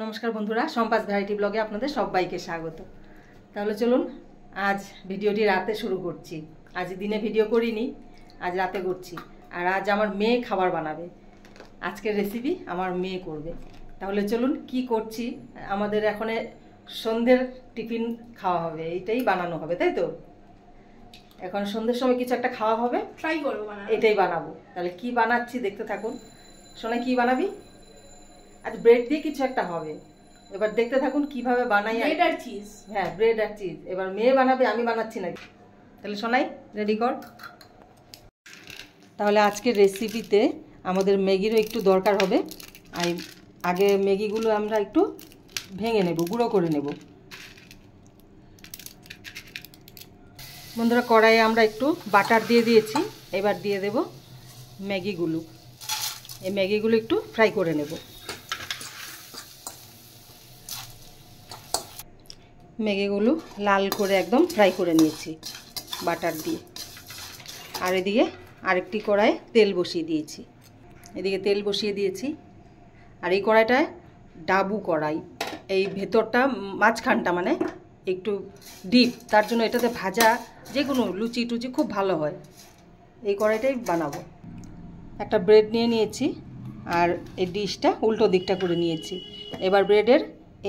নমস্কার বন্ধুরা, সম্পাস ভ্যারাইটি ব্লগে আপনাদের সবাইকে স্বাগত। তাহলে চলুন আজ ভিডিওটি রাতে শুরু করছি। আজ দিনে ভিডিও করিনি, আজ রাতে করছি। আর আজ আমার মেয়ে খাবার বানাবে। আজকের রেসিপি আমার মেয়ে করবে। তাহলে চলুন কি করছি। আমাদের এখন সন্ধ্যের টিফিন খাওয়া হবে, এইটাই বানানো হবে, তাই তো? এখন সন্ধ্যের সময় কিছু একটা খাওয়া হবে, ট্রাই করব বানানো, এটাই বানাবো। তাহলে কি বানাচ্ছি দেখতে থাকুন। সোনা কি বানাবি? আজ ব্রেড দিয়ে কিছু একটা হবে, এবার দেখতে থাকুন কিভাবে বানাই। ব্রেড আর চিজ। হ্যাঁ, ব্রেড আর চিজ। এবার মেয়ে বানাবে, আমি বানাচ্ছি না। তাহলে সোনাই রেডি কর। তাহলে আজকের রেসিপিতে আমাদের ম্যাগিরও একটু দরকার হবে। আর আগে ম্যাগিগুলো আমরা একটু ভেঙে নেব, গুঁড়ো করে নেব। বন্ধুরা, কড়াইয়ে আমরা একটু বাটার দিয়ে দিয়েছি। এবার দিয়ে দেব ম্যাগিগুলো। এই ম্যাগিগুলো একটু ফ্রাই করে নেব। ম্যাগিগুলো লাল করে একদম ফ্রাই করে নিয়েছি বাটার দিয়ে। আর এদিকে আরেকটি কড়াইয়ে তেল বসিয়ে দিয়েছি। এদিকে তেল বসিয়ে দিয়েছি। আর এই কড়াইটায় ডাবু কড়াই, এই ভেতরটা মাঝখানটা মানে একটু ডিপ, তার জন্য এটাতে ভাজা যে কোনো লুচি টুচি খুব ভালো হয়। এই কড়াইটাই বানাবো। একটা ব্রেড নিয়ে নিয়েছি আর এই ডিশটা উল্টো দিকটা করে নিয়েছি। এবার ব্রেডের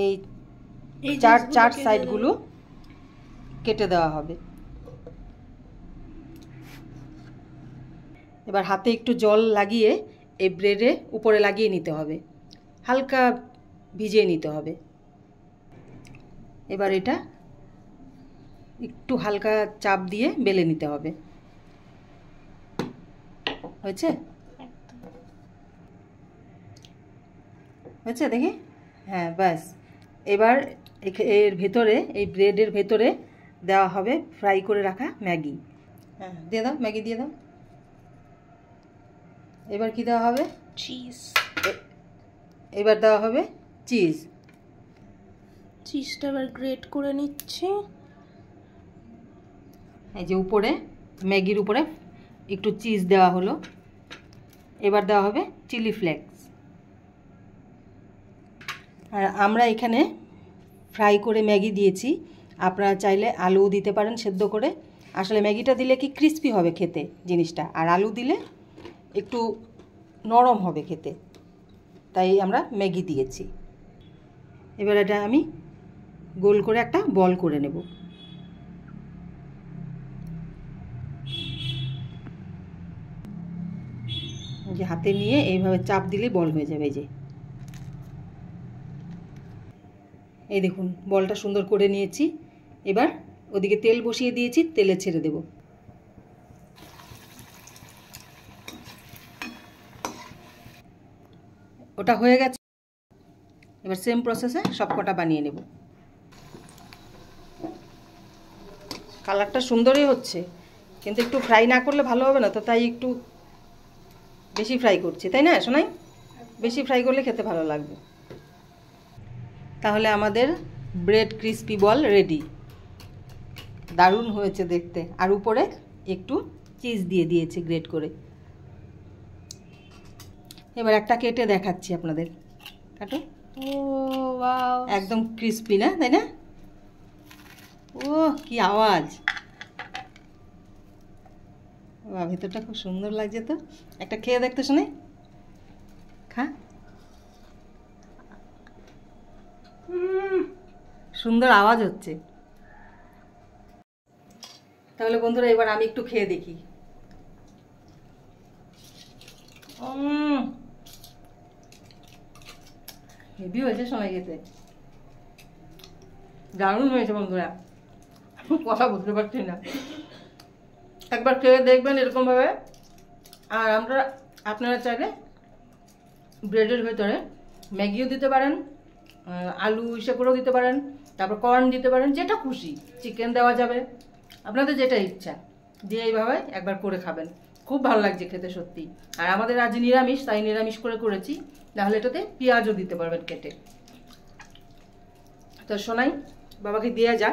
এই চার সাইডগুলো কেটে দেওয়া হবে। এবার হাতে একটু জল লাগিয়ে এই ব্রেডে উপরে লাগিয়ে নিতে হবে, হালকা ভিজিয়ে নিতে হবে। এবার এটা একটু হালকা চাপ দিয়ে বেলে নিতে হবে। হয়েছে? হয়েছে দেখি? হ্যাঁ, ব্যাস। এবার এর ভেতরে, এই ব্রেডের ভেতরে দেওয়া হবে ফ্রাই করে রাখা ম্যাগি। হ্যাঁ, দিয়ে দাও, ম্যাগি দিয়ে দাও। এবার কি দেওয়া হবে? চিজ। এবার দেওয়া হবে চিজ। চিজটা এবার গ্রেট করে নিচ্ছি। এই যে উপরে ম্যাগির উপরে একটু চিজ দেওয়া হলো। এবার দেওয়া হবে চিলি ফ্লেক্স। আর আমরা এখানে ফ্রাই করে ম্যাগি দিয়েছি, আপনারা চাইলে আলুও দিতে পারেন সেদ্ধ করে। আসলে ম্যাগিটা দিলে কি ক্রিস্পি হবে খেতে জিনিসটা, আর আলু দিলে একটু নরম হবে খেতে, তাই আমরা ম্যাগি দিয়েছি। এবার এটা আমি গোল করে একটা বল করে নেব। যে হাতে নিয়ে এইভাবে চাপ দিলে বল হয়ে যাবে। এই দেখুন, বলটা সুন্দর করে নিয়েছি। এবার ওদিকে তেল বসিয়ে দিয়েছি, তেলে ছেড়ে দেব। ওটা হয়ে গেছে। এবার সেম প্রসেসে সব কটা বানিয়ে নেব। কালারটা সুন্দরই হচ্ছে, কিন্তু একটু ফ্রাই না করলে ভালো হবে না, তো তাই একটু বেশি ফ্রাই করছি, তাই না শোনাই? বেশি ফ্রাই করলে খেতে ভালো লাগবে। তাহলে আমাদের ব্রেড ক্রিস্পি বল রেডি। দারুণ হয়েছে দেখতে। আর উপরে একটু চিজ দিয়ে দিয়েছি গ্রেট করে। এবার একটা কেটে দেখাচ্ছি আপনাদের। কাটো। ও ওয়াও, একদম ক্রিস্পি না, তাই না? ও কি আওয়াজ! বাহ, ভেতরটা খুব সুন্দর লাগছে তো। একটা খেয়ে দেখতে শুনে। খা। সুন্দর আওয়াজ হচ্ছে। তাহলে বন্ধুরা, এবার আমি একটু খেয়ে দেখি। হেভি হয়েছে সময় খেতে, দারুণ হয়েছে বন্ধুরা। কথা বুঝতে পারছি না, একবার খেয়ে দেখবেন এরকম ভাবে। আর আপনারা চাইলে ব্রেডের ভেতরে ম্যাগিও দিতে পারেন, আলু ইসে করেও দিতে পারেন, তারপর কর্ন দিতে পারেন, যেটা খুশি, চিকেন দেওয়া যাবে, আপনাদের যেটা ইচ্ছা দিয়ে এইভাবে একবার করে খাবেন। খুব ভালো লাগছে খেতে সত্যি। আর আমাদের আজ নিরামিষ, তাই নিরামিষ করে করেছি, নাহলে এটাতে পেঁয়াজও দিতে পারবেন কেটে। তো শোনাই, বাবাকে দিয়ে যা।